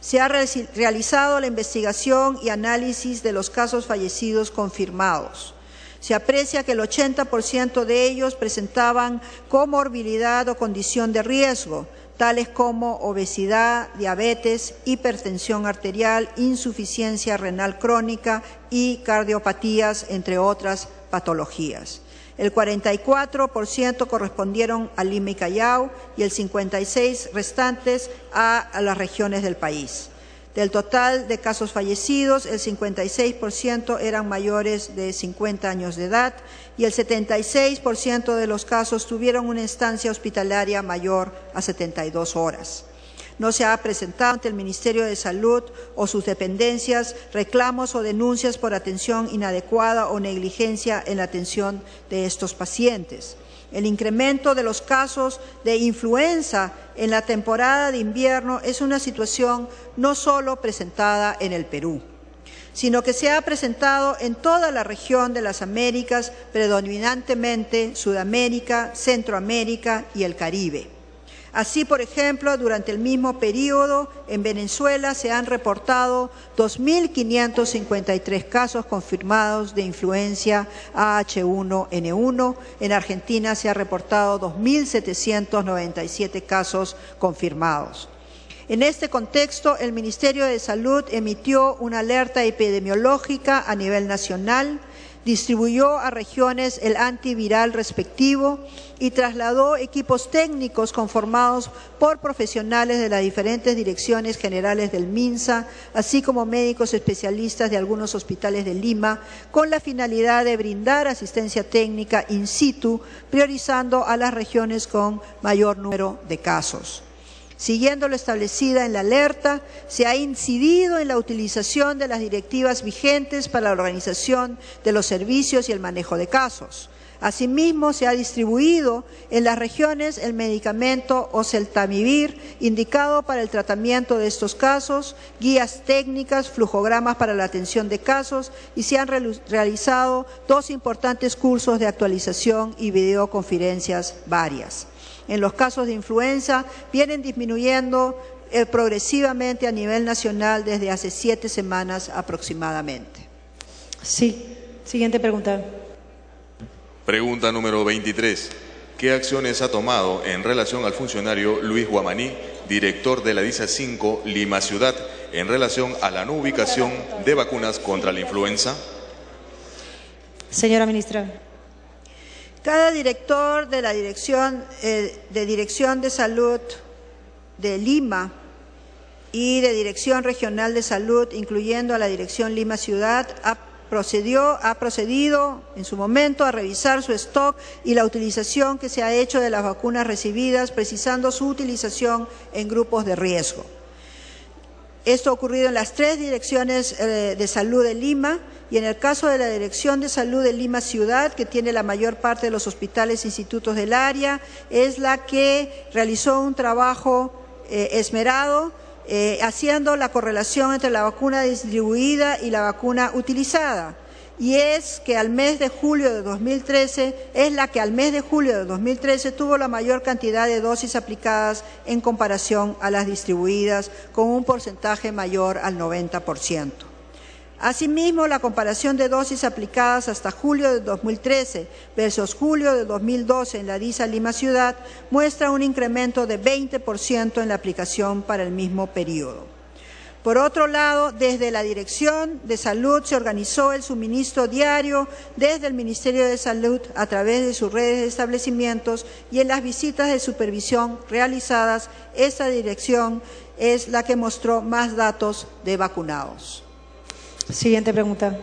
Se ha realizado la investigación y análisis de los casos fallecidos confirmados. Se aprecia que el 80% de ellos presentaban comorbilidad o condición de riesgo, tales como obesidad, diabetes, hipertensión arterial, insuficiencia renal crónica y cardiopatías, entre otras patologías. El 44% correspondieron a Lima y Callao y el 56% restantes a las regiones del país. Del total de casos fallecidos, el 56% eran mayores de 50 años de edad y el 76% de los casos tuvieron una estancia hospitalaria mayor a 72 horas. No se ha presentado ante el Ministerio de Salud o sus dependencias reclamos o denuncias por atención inadecuada o negligencia en la atención de estos pacientes. El incremento de los casos de influenza en la temporada de invierno es una situación no solo presentada en el Perú, sino que se ha presentado en toda la región de las Américas, predominantemente Sudamérica, Centroamérica y el Caribe. Así, por ejemplo, durante el mismo periodo, en Venezuela se han reportado 2.553 casos confirmados de influenza H1N1. En Argentina se ha reportado 2.797 casos confirmados. En este contexto, el Ministerio de Salud emitió una alerta epidemiológica a nivel nacional, distribuyó a regiones el antiviral respectivo y trasladó equipos técnicos conformados por profesionales de las diferentes direcciones generales del MINSA, así como médicos especialistas de algunos hospitales de Lima, con la finalidad de brindar asistencia técnica in situ, priorizando a las regiones con mayor número de casos. Siguiendo lo establecido en la alerta, se ha incidido en la utilización de las directivas vigentes para la organización de los servicios y el manejo de casos. Asimismo, se ha distribuido en las regiones el medicamento oseltamivir, indicado para el tratamiento de estos casos, guías técnicas, flujogramas para la atención de casos, y se han realizado 2 importantes cursos de actualización y videoconferencias varias. En los casos de influenza vienen disminuyendo progresivamente a nivel nacional desde hace 7 semanas aproximadamente. Sí. Siguiente pregunta. Pregunta número 23. ¿Qué acciones ha tomado en relación al funcionario Luis Guamaní, director de la DISA 5 Lima Ciudad, en relación a la no ubicación de vacunas contra la influenza? Señora ministra. Cada director de la Dirección de Salud de Lima y de Dirección Regional de Salud, incluyendo a la Dirección Lima Ciudad, ha procedido en su momento a revisar su stock y la utilización que se ha hecho de las vacunas recibidas, precisando su utilización en grupos de riesgo. Esto ha ocurrido en las 3 direcciones de salud de Lima, y en el caso de la Dirección de Salud de Lima Ciudad, que tiene la mayor parte de los hospitales e institutos del área, es la que realizó un trabajo esmerado, haciendo la correlación entre la vacuna distribuida y la vacuna utilizada. Y es que al mes de julio de 2013, tuvo la mayor cantidad de dosis aplicadas en comparación a las distribuidas, con un porcentaje mayor al 90%. Asimismo, la comparación de dosis aplicadas hasta julio de 2013 versus julio de 2012 en la DISA Lima Ciudad muestra un incremento de 20% en la aplicación para el mismo periodo. Por otro lado, desde la Dirección de Salud se organizó el suministro diario desde el Ministerio de Salud a través de sus redes de establecimientos, y en las visitas de supervisión realizadas, esta dirección es la que mostró más datos de vacunados. Siguiente pregunta.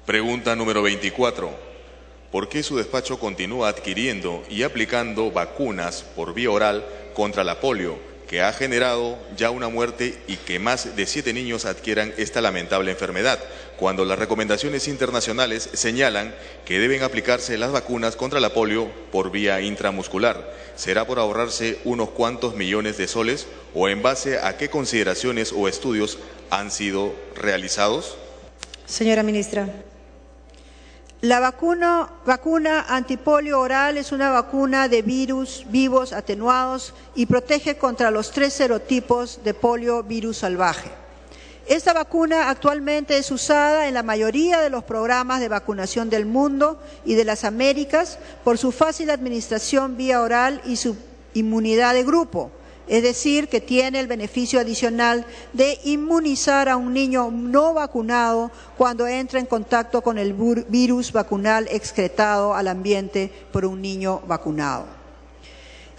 Pregunta número 24. ¿Por qué su despacho continúa adquiriendo y aplicando vacunas por vía oral contra la polio, que ha generado ya una muerte y que más de 7 niños adquieran esta lamentable enfermedad, cuando las recomendaciones internacionales señalan que deben aplicarse las vacunas contra la polio por vía intramuscular? ¿Será por ahorrarse unos cuantos millones de soles, o en base a qué consideraciones o estudios han sido realizados? Señora ministra. La vacuna antipolio oral es una vacuna de virus vivos atenuados y protege contra los 3 serotipos de polio virus salvaje. Esta vacuna actualmente es usada en la mayoría de los programas de vacunación del mundo y de las Américas por su fácil administración vía oral y su inmunidad de grupo. Es decir, que tiene el beneficio adicional de inmunizar a un niño no vacunado cuando entra en contacto con el virus vacunal excretado al ambiente por un niño vacunado.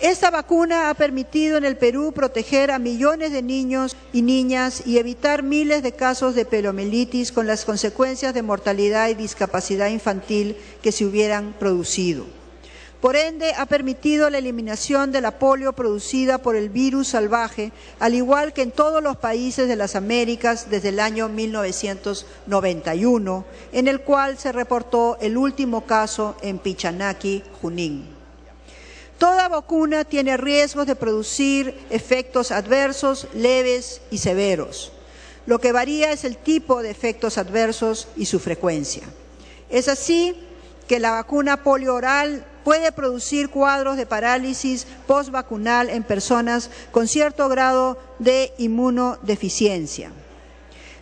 Esta vacuna ha permitido en el Perú proteger a millones de niños y niñas y evitar miles de casos de poliomielitis con las consecuencias de mortalidad y discapacidad infantil que se hubieran producido. Por ende, ha permitido la eliminación de la polio producida por el virus salvaje, al igual que en todos los países de las Américas desde el año 1991, en el cual se reportó el último caso en Pichanaki, Junín. Toda vacuna tiene riesgos de producir efectos adversos leves y severos. Lo que varía es el tipo de efectos adversos y su frecuencia. Es así que la vacuna polio oral puede producir cuadros de parálisis postvacunal en personas con cierto grado de inmunodeficiencia.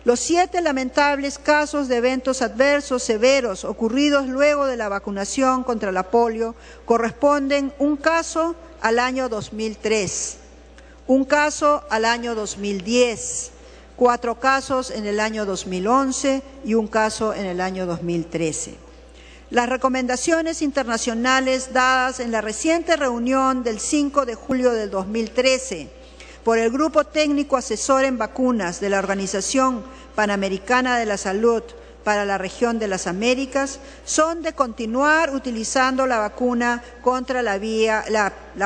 Los 7 lamentables casos de eventos adversos severos ocurridos luego de la vacunación contra la polio corresponden un caso al año 2003, un caso al año 2010, 4 casos en el año 2011 y un caso en el año 2013. Las recomendaciones internacionales dadas en la reciente reunión del 5 de julio del 2013 por el Grupo Técnico Asesor en Vacunas de la Organización Panamericana de la Salud para la región de las Américas son de continuar utilizando la vacuna contra la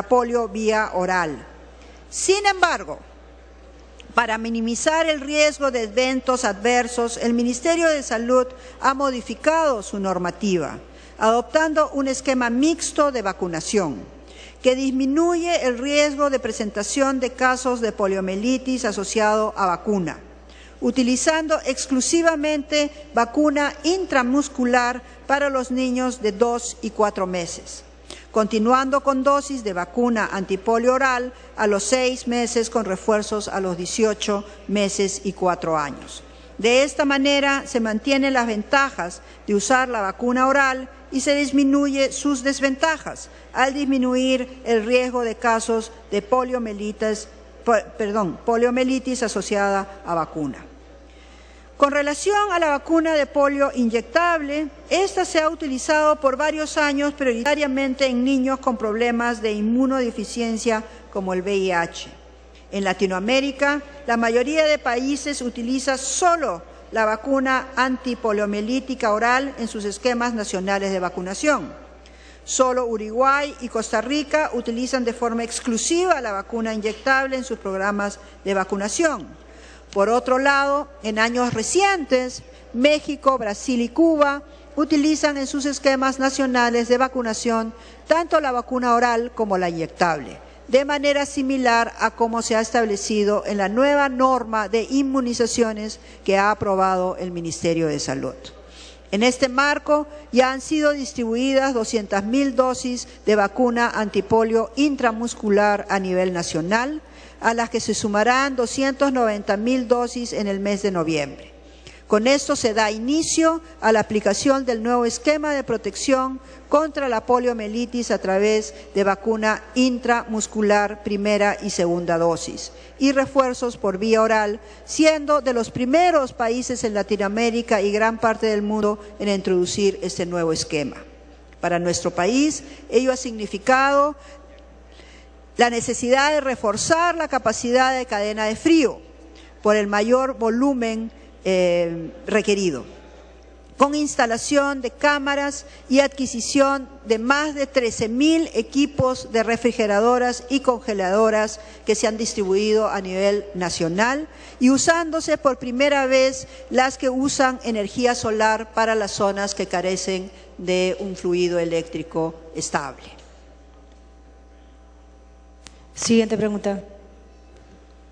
polio vía oral. Sin embargo, Para minimizar el riesgo de eventos adversos, el Ministerio de Salud ha modificado su normativa, adoptando un esquema mixto de vacunación, que disminuye el riesgo de presentación de casos de poliomielitis asociado a vacuna, utilizando exclusivamente vacuna intramuscular para los niños de 2 y 4 meses, continuando con dosis de vacuna antipolio oral a los 6 meses con refuerzos a los 18 meses y 4 años. De esta manera se mantienen las ventajas de usar la vacuna oral y se disminuye sus desventajas al disminuir el riesgo de casos de poliomielitis asociada a vacuna. Con relación a la vacuna de polio inyectable, esta se ha utilizado por varios años prioritariamente en niños con problemas de inmunodeficiencia como el VIH. En Latinoamérica, la mayoría de países utiliza solo la vacuna antipoliomielítica oral en sus esquemas nacionales de vacunación. Solo Uruguay y Costa Rica utilizan de forma exclusiva la vacuna inyectable en sus programas de vacunación. Por otro lado, en años recientes, México, Brasil y Cuba utilizan en sus esquemas nacionales de vacunación tanto la vacuna oral como la inyectable, de manera similar a como se ha establecido en la nueva norma de inmunizaciones que ha aprobado el Ministerio de Salud. En este marco ya han sido distribuidas 200.000 dosis de vacuna antipolio intramuscular a nivel nacional, a las que se sumarán 290.000 dosis en el mes de noviembre. Con esto se da inicio a la aplicación del nuevo esquema de protección contra la poliomielitis a través de vacuna intramuscular primera y segunda dosis y refuerzos por vía oral, siendo de los primeros países en Latinoamérica y gran parte del mundo en introducir este nuevo esquema. Para nuestro país, ello ha significado la necesidad de reforzar la capacidad de cadena de frío por el mayor volumen requerido, con instalación de cámaras y adquisición de más de 13.000 equipos de refrigeradoras y congeladoras que se han distribuido a nivel nacional y usándose por primera vez las que usan energía solar para las zonas que carecen de un fluido eléctrico estable. Siguiente pregunta.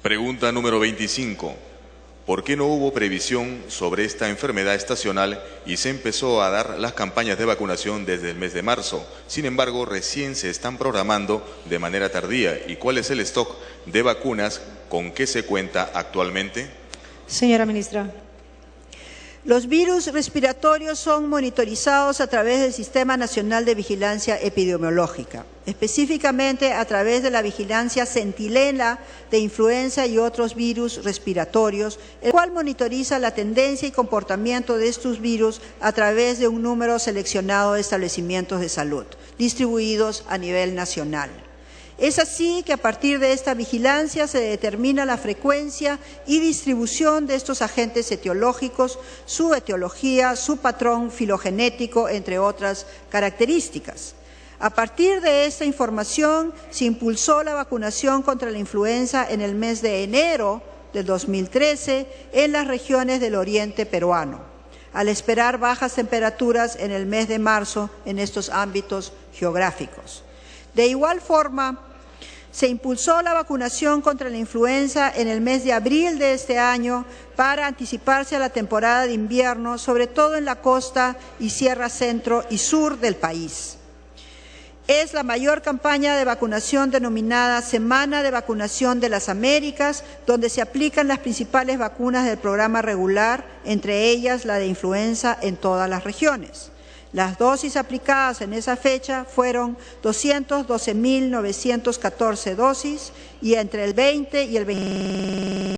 Pregunta número 25. ¿Por qué no hubo previsión sobre esta enfermedad estacional y se empezó a dar las campañas de vacunación desde el mes de marzo? Sin embargo, recién se están programando de manera tardía. ¿Y cuál es el stock de vacunas con que se cuenta actualmente? Señora ministra. Los virus respiratorios son monitorizados a través del Sistema Nacional de Vigilancia Epidemiológica, específicamente a través de la vigilancia centinela de influenza y otros virus respiratorios, el cual monitoriza la tendencia y comportamiento de estos virus a través de un número seleccionado de establecimientos de salud, distribuidos a nivel nacional. Es así que a partir de esta vigilancia se determina la frecuencia y distribución de estos agentes etiológicos, su etiología, su patrón filogenético, entre otras características. A partir de esta información se impulsó la vacunación contra la influenza en el mes de enero del 2013 en las regiones del oriente peruano, al esperar bajas temperaturas en el mes de marzo en estos ámbitos geográficos. De igual forma, se impulsó la vacunación contra la influenza en el mes de abril de este año para anticiparse a la temporada de invierno, sobre todo en la costa y sierra centro y sur del país. Es la mayor campaña de vacunación denominada Semana de Vacunación de las Américas, donde se aplican las principales vacunas del programa regular, entre ellas la de influenza en todas las regiones. Las dosis aplicadas en esa fecha fueron 212.914 dosis y entre el 20 y el 20